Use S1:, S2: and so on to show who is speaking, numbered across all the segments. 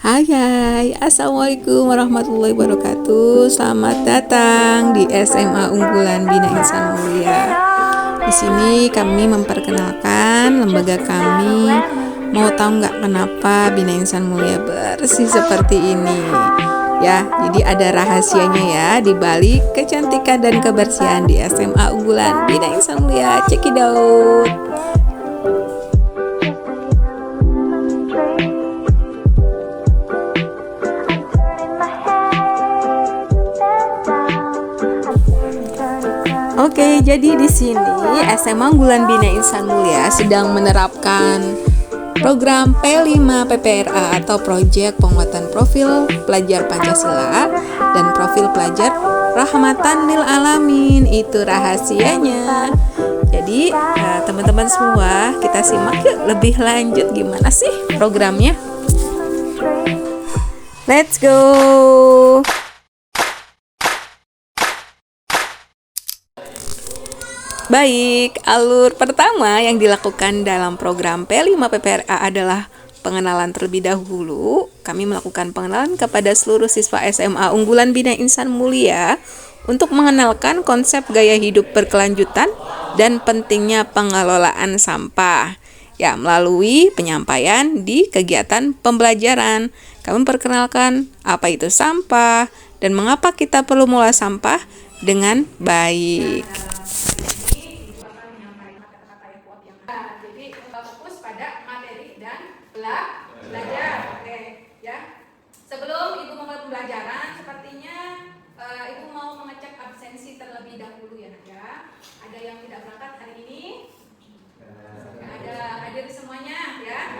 S1: Hai, assalamualaikum warahmatullahi wabarakatuh. Selamat datang di SMA Unggulan Bina Insan Mulia. Di sini kami memperkenalkan lembaga kami. Mau tahu nggak kenapa Bina Insan Mulia bersih seperti ini? Ya, jadi ada rahasianya ya di balik kecantikan dan kebersihan di SMA Unggulan Bina Insan Mulia. Check it out. Oke, jadi di sini SMA Unggulan Bina Insan Mulia sedang menerapkan program P5 PPRA atau Proyek Penguatan Profil Pelajar Pancasila dan Profil Pelajar Rahmatan Lil Alamin. Itu rahasianya. Jadi teman-teman semua, kita simak yuk lebih lanjut gimana sih programnya. Let's go. Baik, alur pertama yang dilakukan dalam program P5 PPRA adalah pengenalan terlebih dahulu. Kami melakukan pengenalan kepada seluruh siswa SMA Unggulan Bina Insan Mulia untuk mengenalkan konsep gaya hidup berkelanjutan dan pentingnya pengelolaan sampah. Ya, melalui penyampaian di kegiatan pembelajaran, kami memperkenalkan apa itu sampah dan mengapa kita perlu mengolah sampah dengan baik. Jadi fokus pada materi dan belajar. Oke, ya. Sebelum Ibu memulai pembelajaran, sepertinya Ibu mau mengecek absensi terlebih dahulu ya, Nak ya. Ada yang tidak berangkat hari ini? Ada hadir semuanya ya.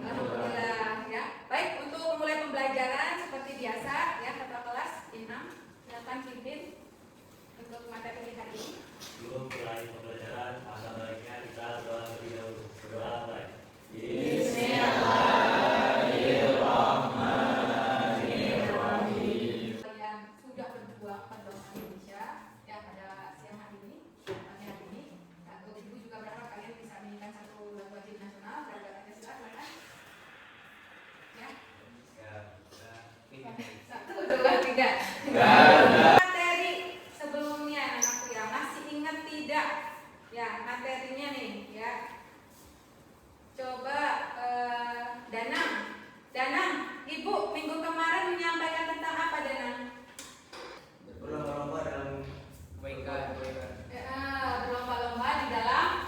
S1: Alhamdulillah ya. Baik, untuk memulai pembelajaran seperti biasa ya, ketua kelas Inam, silakan pimpin untuk materi hari ini.
S2: Sebelum mulai pembelajaran, masa baiknya kita doa terlebih dahulu. Berdoa baik.
S1: Bismillahirrahmanirrahim. Yang sudah berjuang pada Indonesia ya pada siang hari ini, pagi hari ini. Dan untuk Ibu juga berharap kalian bisa menyanyikan satu lagu wajib nasional Bangga Pancasila, silakan. Ya. Satu, dua, tiga. Materi sebelumnya anakku ya, masih ingat tidak? Ya, materinya nih ya. Coba Danang, Ibu minggu kemarin menyampaikan tentang apa, Danang?
S2: Berlomba-lomba dalam kebaikan.
S1: Berlomba-lomba di dalam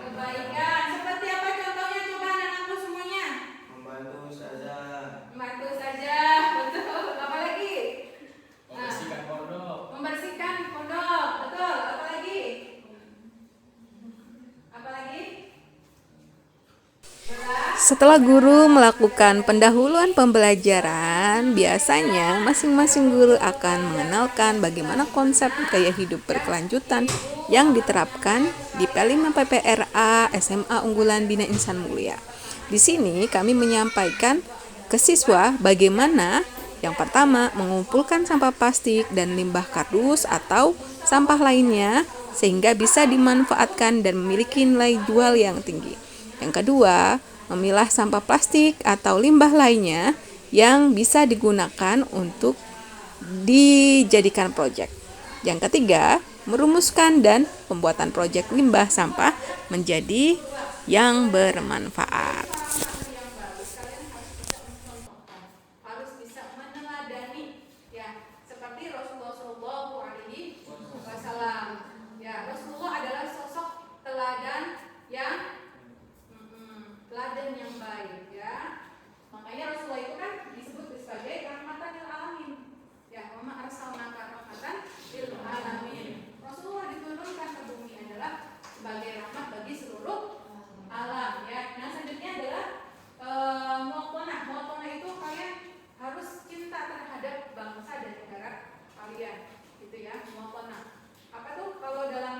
S1: kebaikan. Seperti apa contohnya, coba anakku semuanya?
S2: Membantu ustazah.
S1: Membantu saja, betul. Apa lagi?
S2: Membersihkan pondok.
S1: Membersihkan pondok, betul. Apa lagi? Apa lagi? Setelah guru melakukan pendahuluan pembelajaran, biasanya masing-masing guru akan mengenalkan bagaimana konsep gaya hidup berkelanjutan yang diterapkan di P5 PPRA SMA Unggulan Bina Insan Mulia. Di sini kami menyampaikan ke siswa bagaimana yang pertama mengumpulkan sampah plastik dan limbah kardus atau sampah lainnya sehingga bisa dimanfaatkan dan memiliki nilai jual yang tinggi. Yang kedua, memilah sampah plastik atau limbah lainnya yang bisa digunakan untuk dijadikan proyek. Yang ketiga, merumuskan dan pembuatan proyek limbah sampah menjadi yang bermanfaat. Harus bisa meneladani ya, seperti Rasulullah Shallallahu Alaihi Wasallam. Ya, Rasulullah adalah sosok teladan yang baik ya. Makanya Rasulullah itu kan disebut sebagai rahmatan lil alamin. Ya, wa ma arsalnaka rahmatan lil alamin. Rasulullah diturunkan ke bumi adalah sebagai rahmat bagi seluruh alam ya. Nah, selanjutnya adalah muwatonah itu kalian harus cinta terhadap bangsa dan negara kalian gitu ya, muwatonah. Apa tuh kalau dalam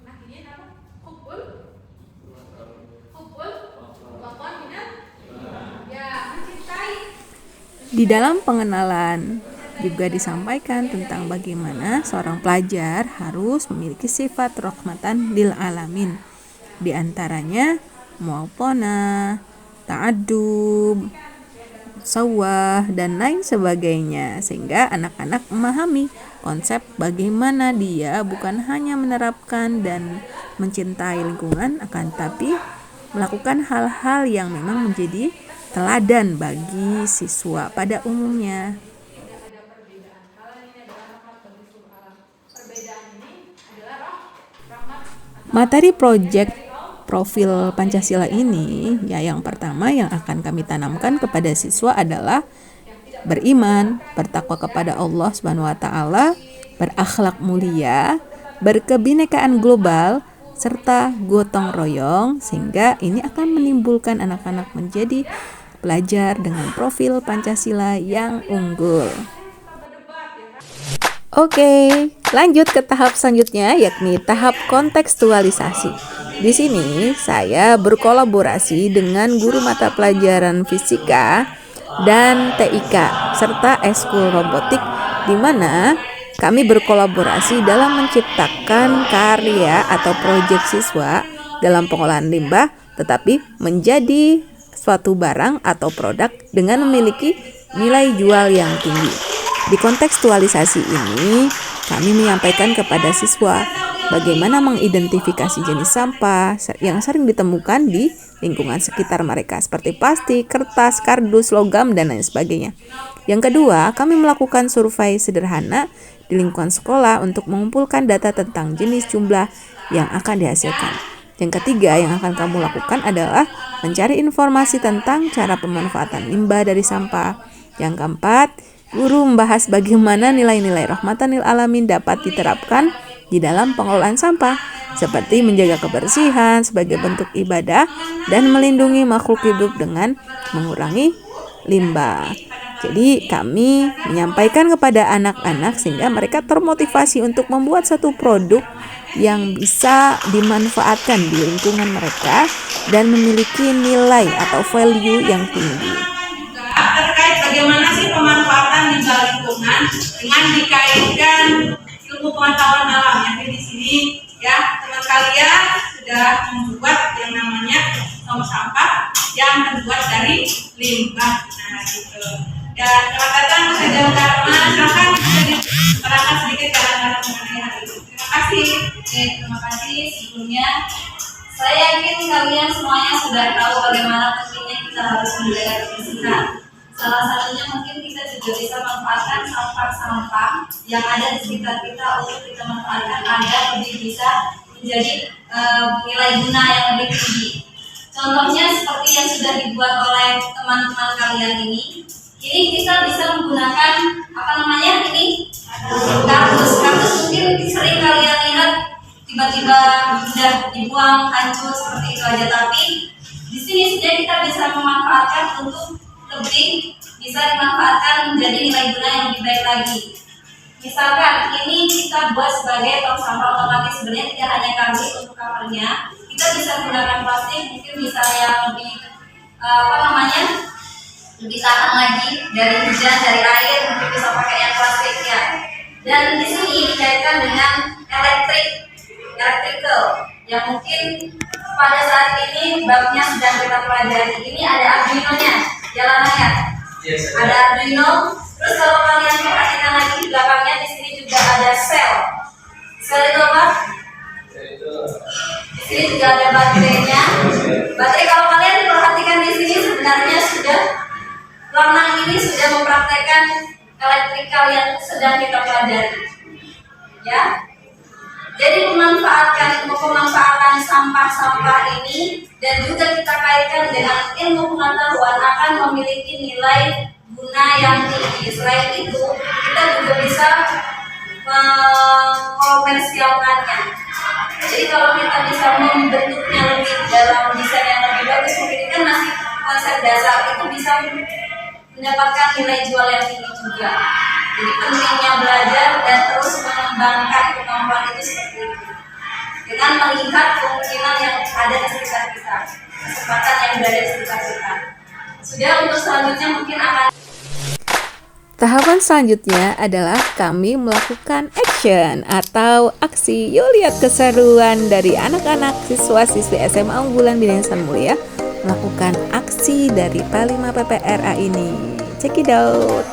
S1: nahdiyin apa? Hubbul watan minal ya, mencintai. Di dalam pengenalan juga disampaikan tentang bagaimana seorang pelajar harus memiliki sifat rahmatan lil alamin. Di antaranya muwatonah, ta'adub, sawah, dan lain sebagainya, sehingga anak-anak memahami konsep bagaimana dia bukan hanya menerapkan dan mencintai lingkungan, akan tapi melakukan hal-hal yang memang menjadi teladan bagi siswa pada umumnya. Materi proyek profil Pancasila ini, ya, yang pertama yang akan kami tanamkan kepada siswa adalah beriman, bertakwa kepada Allah Subhanahu wa taala, berakhlak mulia, berkebinekaan global, serta gotong royong, sehingga ini akan menimbulkan anak-anak menjadi pelajar dengan profil Pancasila yang unggul. Oke, lanjut ke tahap selanjutnya, yakni tahap kontekstualisasi. Di sini saya berkolaborasi dengan guru mata pelajaran fisika dan TIK serta eskul robotik, di mana kami berkolaborasi dalam menciptakan karya atau proyek siswa dalam pengolahan limbah, tetapi menjadi suatu barang atau produk dengan memiliki nilai jual yang tinggi. Di kontekstualisasi ini, kami menyampaikan kepada siswa bagaimana mengidentifikasi jenis sampah yang sering ditemukan di lingkungan sekitar mereka, seperti plastik, kertas, kardus, logam, dan lain sebagainya. Yang kedua, kami melakukan survei sederhana di lingkungan sekolah untuk mengumpulkan data tentang jenis jumlah yang akan dihasilkan. Yang ketiga yang akan kamu lakukan adalah mencari informasi tentang cara pemanfaatan limbah dari sampah. Yang keempat, guru membahas bagaimana nilai-nilai rahmatan lil alamin dapat diterapkan di dalam pengelolaan sampah, seperti menjaga kebersihan sebagai bentuk ibadah dan melindungi makhluk hidup dengan mengurangi limbah. Jadi kami menyampaikan kepada anak-anak sehingga mereka termotivasi untuk membuat satu produk yang bisa dimanfaatkan di lingkungan mereka dan memiliki nilai atau value yang tinggi.
S3: Terkait bagaimana sih pemanfaatan limbah lingkungan dengan dikaitkan ilmu pengetahuan alam. Yang di sini ya teman kalian sudah membuat yang namanya tong sampah yang terbuat dari limbah. Nah gitu. Dan selamat datang Ustazah Karma. Silakan bisa diterangkan sedikit cara-cara mengenai hal itu. Terima kasih.
S4: Terima kasih sebelumnya. Saya yakin kalian semuanya sudah tahu bagaimana pentingnya kita harus menjaga kebersihan. Salah satunya mungkin kita juga bisa manfaatkan sampah-sampah yang ada di sekitar kita untuk kita manfaatkan agar lebih bisa menjadi nilai guna yang lebih tinggi. Contohnya seperti yang sudah dibuat oleh teman-teman kalian ini kita bisa menggunakan kardus mungkin sering kalian lihat tiba-tiba sudah dibuang hancur seperti itu aja, tapi di sini sebenarnya kita bisa memanfaatkan untuk lebih bisa dimanfaatkan menjadi nilai guna yang lebih baik lagi. Misalkan ini kita buat sebagai tong sampah otomatis, sebenarnya tidak hanya kardus untuk covernya, kita bisa gunakan plastik, mungkin bisa yang lebih lebih tahan lagi dari hujan, dari air, mungkin bisa pakai yang plastik ya. Dan di sini dikaitkan dengan electrical yang mungkin pada saat ini babnya sedang kita pelajari. Ini ada Arduino-nya, jalan ya. Yes, ada Arduino. Terus kalau kalian perhatikan lagi di belakangnya di sini juga ada sel. Sel itu apa? Di sini juga ada baterainya. Baterai kalau kalian perhatikan di sini sebenarnya sudah Lanang ini sudah mempraktekkan elektrikal yang sedang kita pelajari. Ya. Jadi pemanfaatan sampah-sampah ini dan juga kita kaitkan dengan ilmu pengetahuan akan memiliki nilai guna yang tinggi. Selain itu, kita juga bisa mengkomersialkannya. Jadi kalau kita bisa membentuknya lebih dalam desain yang lebih bagus, mungkin kan masih konsep dasar itu bisa mendapatkan nilai jual yang tinggi juga. Jadi pentingnya belajar dan terus mengembangkan kemampuan itu seperti itu. Dengan melihat kemungkinan yang ada di sekitar kita, kesempatan yang berada di sekitar kita. Sudah, untuk selanjutnya mungkin akan
S1: Tahapan selanjutnya adalah kami melakukan action atau aksi. Yuk lihat keseruan dari anak-anak siswa-siswi SMA Unggulan Binaan Mulia melakukan aksi dari P5 PPRA ini. Check it out.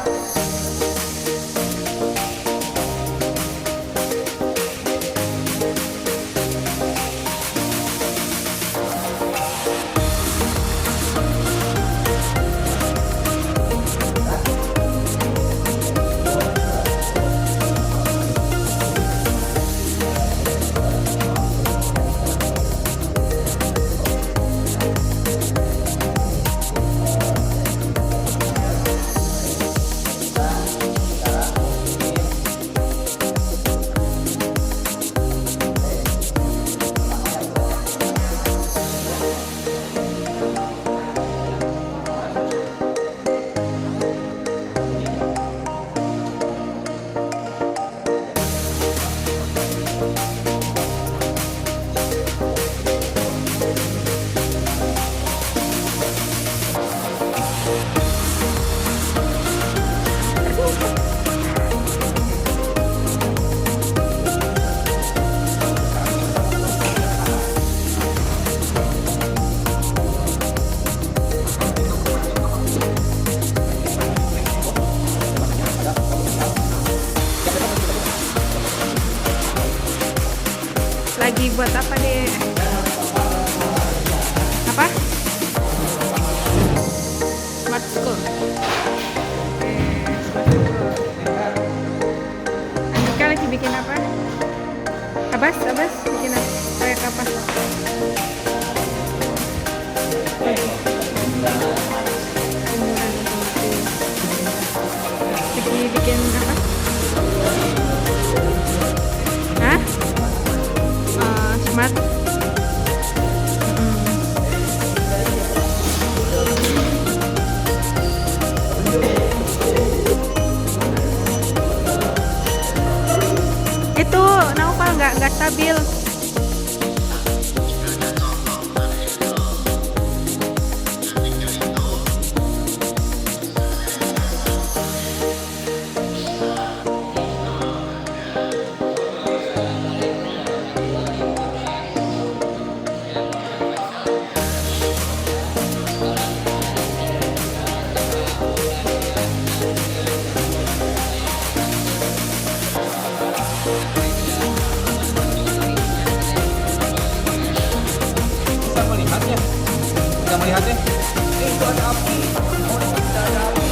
S1: Lagi buat apa deh? Apa? Smart School. Oke, Smart School. Andika lagi bikin apa? Abas bikin apa? Proyek apa? Bikin apa? Hah? Smart. Itu Naufal nggak stabil.
S5: Bisa melihatnya. Itu ada api. Tidak ada api.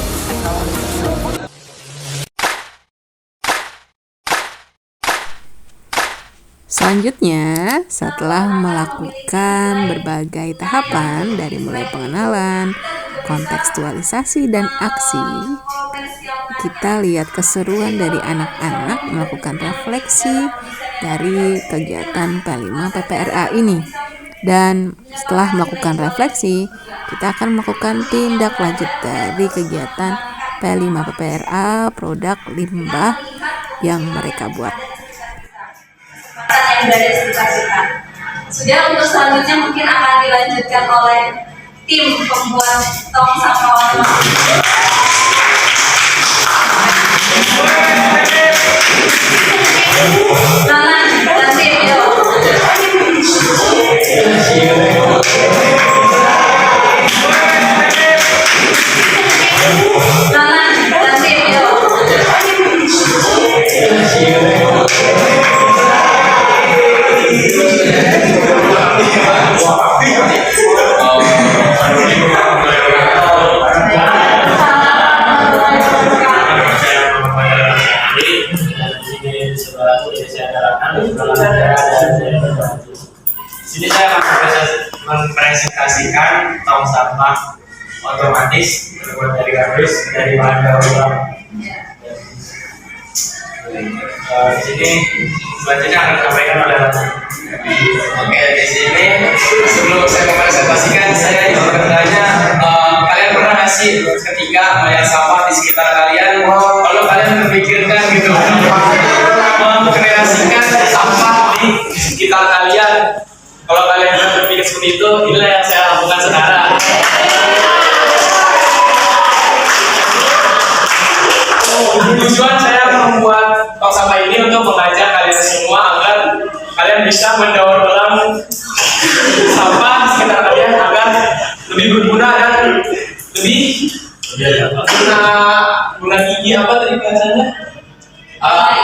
S1: Selanjutnya, setelah melakukan berbagai tahapan dari mulai pengenalan, kontekstualisasi, dan aksi, kita lihat keseruan dari anak-anak melakukan refleksi dari kegiatan P5 PPRA ini. Dan setelah melakukan refleksi, kita akan melakukan tindak lanjut dari kegiatan P5 PPRA produk limbah yang mereka buat.
S4: Yang berada di sekitar kita. Sudah, untuk selanjutnya mungkin akan dilanjutkan oleh tim pembuat tong sampah otomatis. Dan tim yuk.
S2: Di sini saya akan mempresentasikan tong sampah otomatis terbuat dari kardus dari bahan daur ulang. Di sini selanjutnya akan disampaikan oleh Oke, di sini sebelum saya mempresentasikan, saya ingin bertanya, kalian pernah nggak sih ketika melihat sampah di sekitar kalian, kalau kalian berpikirkan gitu, mengkreasikan sampah di sekitar kalian? Kalau kalian berpikir seperti itu, inilah yang saya lakukan sekarang. Tujuan saya membuat tong sampah ini untuk mengajak kalian semua agar kalian bisa mendaur ulang sampah sekitar kalian agar lebih guna tinggi apa tadi bahasanya?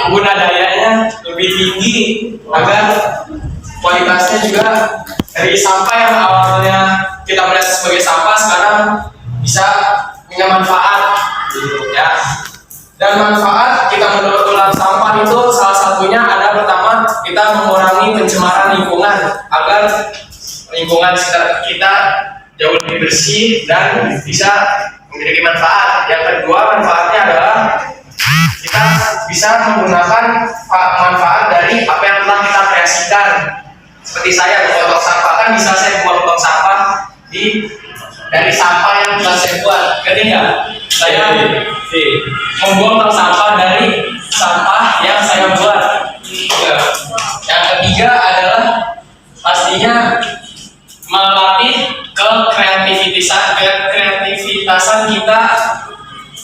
S2: Guna dayanya lebih tinggi agar kualitasnya juga dari sampah yang awalnya kita melihat sebagai sampah sekarang bisa punya manfaat, ya. Dan manfaat kita mendaur ulang sampah itu salah satunya ada pertama kita mengurangi pencemaran lingkungan agar lingkungan sekitar kita jauh lebih bersih dan bisa memiliki manfaat. Yang kedua manfaatnya adalah kita bisa menggunakan manfaat dari apa yang telah kita kreasikan. Seperti saya membuat tong sampah, kan bisa saya buat tong sampah dari sampah yang telah saya buat. Ketiga, saya membuang tong sampah dari sampah yang saya buat. Yang ketiga adalah pastinya melatih kreativitasan kita,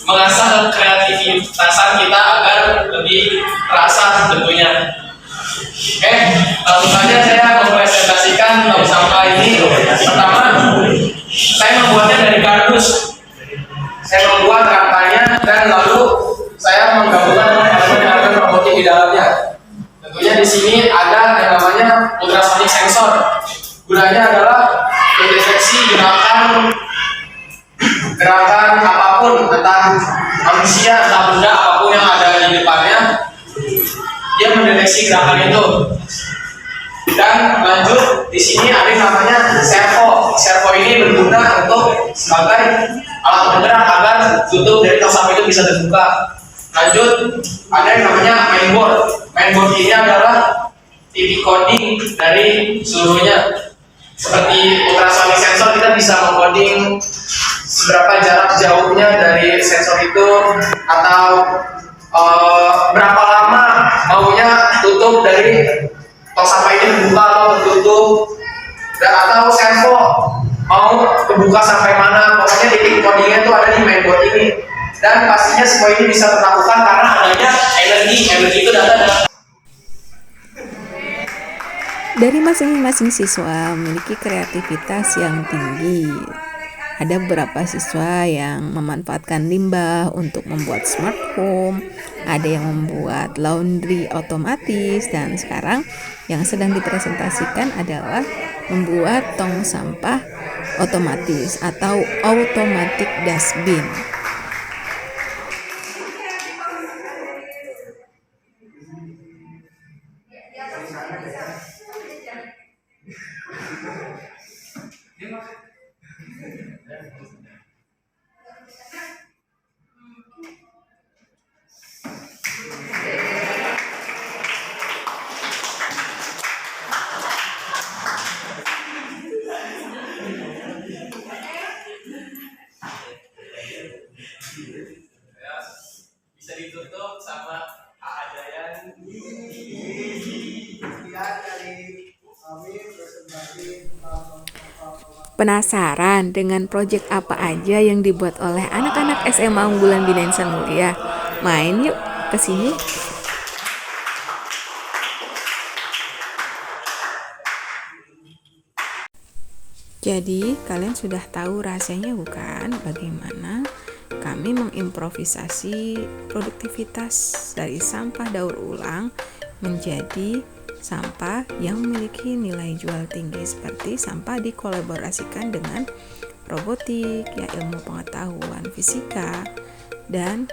S2: mengasah kreativitasan kita agar lebih terasa tentunya. Oke, langsung saja saya mempresentasikan tong sampah ini. Pertama, saya membuatnya dari kardus. Saya membuat rangkanya dan lalu saya menggabungkan elemen-elemen robotik di dalamnya. Tentunya di sini ada yang namanya ultrasonic sensor. Gunanya adalah mendeteksi gerakan apapun, entah manusia, entah benda apapun yang ada di depannya, dia mendeteksi gerakan itu. Dan lanjut di sini ada yang namanya servo. Servo ini berguna untuk sebagai alat penggerak agar tutup dari tong sampah itu bisa terbuka. Lanjut ada yang namanya mainboard. Mainboard ini adalah titik coding dari seluruhnya. Seperti ultrasonic sensor, kita bisa mengcoding seberapa jarak jauhnya dari sensor itu, atau berapa lama maunya tutup dari tong sampah ini terbuka atau tertutup, dan atau servo mau terbuka sampai mana. Pokoknya titik codingnya itu ada di mainboard ini. Dan pastinya semua ini bisa terlakukan karena adanya energi itu data.
S1: Dari masing-masing siswa memiliki kreativitas yang tinggi. Ada beberapa siswa yang memanfaatkan limbah untuk membuat smart home, ada yang membuat laundry otomatis, dan sekarang yang sedang dipresentasikan adalah membuat tong sampah otomatis atau automatic dustbin.
S2: Bisa ditutup sama Ajayan.
S1: Penasaran dengan proyek apa aja yang dibuat oleh anak-anak SMA Unggulan Bina Insan Mulia? Main yuk ke sini. Jadi, kalian sudah tahu rahasianya bukan? Bagaimana kami mengimprovisasi produktivitas dari sampah daur ulang menjadi sampah yang memiliki nilai jual tinggi, seperti sampah dikolaborasikan dengan robotik, ya, ilmu pengetahuan fisika, dan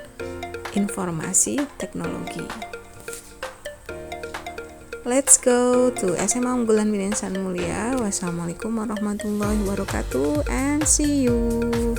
S1: informasi teknologi. Let's go to SMA Unggulan Bina Insan Mulia. Wassalamualaikum warahmatullahi wabarakatuh and see you.